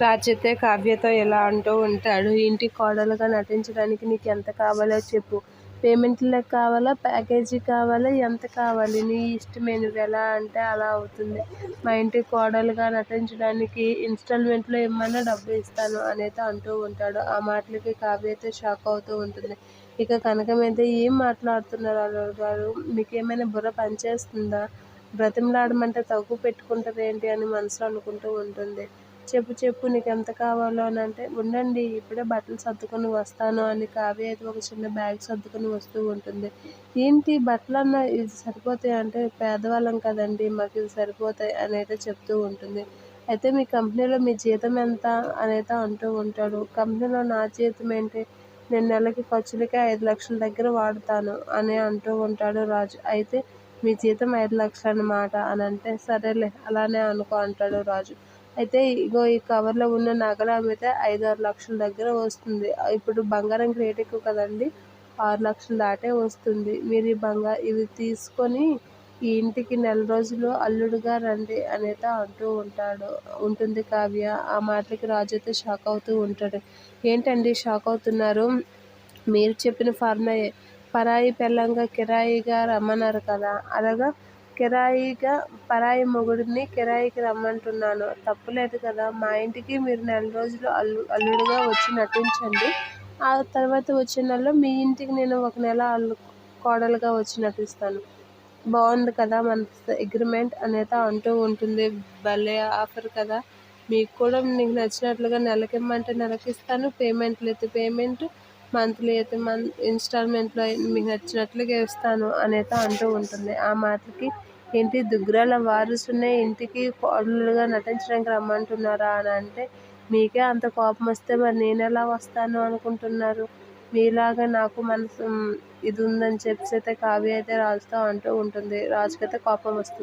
రాజ్ అయితే కావ్యతో ఇలా అంటూ ఉంటాడు. ఇంటి కోడలుగా నటించడానికి నీకు ఎంత కావాలో చెప్పు. పేమెంట్‌లకు కావాలా? ప్యాకేజీ కావాలా? ఎంత కావాలి? నీ ఇష్టమే, నువ్వెలా అంటే అలా అవుతుంది. మా ఇంటి కోడలుగా నటించడానికి ఇన్‌స్టాల్‌మెంట్‌లో ఇమ్మన్నా డబ్బు ఇస్తాను అనేది అంటూ ఉంటాడు. ఆ మాటలకి కావ్య అయితే షాక్ అవుతూ ఉంటుంది. ఇక కనకం అయితే ఏం మాట్లాడుతున్నారు అల్లుడు గారు? మీకేమైనా బుర్ర పనిచేస్తుందా? బ్రతిమలాడమంటే తగ్గు పెట్టుకుంటారేంటి అని మనసులో అనుకుంటూ ఉంటుంది. చెప్పు నీకెంత కావాలో అనంటే, ఉండండి ఇప్పుడే బట్టలు సర్దుకొని వస్తాను అని కావ్య అయితే ఒక చిన్న బ్యాగ్ సర్దుకొని వస్తూ ఉంటుంది. ఏంటి బట్టలన్నా ఇది సరిపోతాయి అంటే, పేదవాళ్ళం కదండీ! మాకివి సరిపోతాయి అనైతే చెప్తూ ఉంటుంది. అయితే మీ కంపెనీలో మీ జీతం ఎంత అనైతే అంటూ ఉంటాడు. కంపెనీలో నా జీతం ఏంటి? నేను నెలకి ఖర్చులకే 5,00,000 దగ్గర వాడతాను అని అంటూ ఉంటాడు రాజు. అయితే మీ జీతం 5,00,000 అన్నమాట అనంటే, సరేలే అలానే అనుకో అంటాడు రాజు. అయితే ఇగో ఈ కవర్‌లో ఉన్న నగలు అమ్మితే 5, 6 లక్షల దగ్గర వస్తుంది. ఇప్పుడు బంగారంకి రేట్ ఎక్కువ కదండీ! 6,00,000 దాటే వస్తుంది. మీరు ఇవి తీసుకొని ఈ ఇంటికి నెల రోజులు అల్లుడుగా రండి అనైతే అంటూ ఉంటుంది కావ్య. ఆ మాటలకి రాజు అయితే షాక్ అవుతూ ఉంటాడు. ఏంటండి షాక్ అవుతున్నారు? మీరు చెప్పిన ఫార్ములాయే. పరాయి పెళ్ళాంగా కిరాయిగా రమ్మన్నారు కదా! అలాగా కిరాయిగా పరాయి మొగుడిని కిరాయికి రమ్మంటున్నాను. తప్పులేదు కదా! మా ఇంటికి మీరు నెల రోజులు అల్లుడుగా వచ్చి నటించండి. ఆ తర్వాత వచ్చే నెలలో మీ ఇంటికి నేను ఒక నెల కోడలుగా వచ్చి నటిస్తాను. బావుంది కదా! మన అగ్రిమెంట్ అనైతే అంటూ ఉంటుంది. భలే ఆఫర్ కదా! నీకు నచ్చినట్లుగా నెలకిమ్మంటే నెలకిస్తాను. పేమెంట్, మంత్లీ అయితే ఇన్‌స్టాల్‌మెంట్‌లో మీకు నచ్చినట్లుగా ఇస్తాను అనైతే అంటూ ఉంటుంది. ఆ మాటలకి ఏంటి దుగ్గరాల వారసుడినే ఇంటికి కోడలుగా నటించడానికి రమ్మంటున్నారా అని అంటే, మీకే అంత కోపమొస్తే మరి నేనెలా వస్తాను అనుకుంటున్నారు? మీలాగా నాకు మనసు ఇది ఉందని చెప్పేసి అయితే కావ్య అయితే రాజుతో అంటూ ఉంటుంది. రాజుకైతే కోపం వస్తుంది.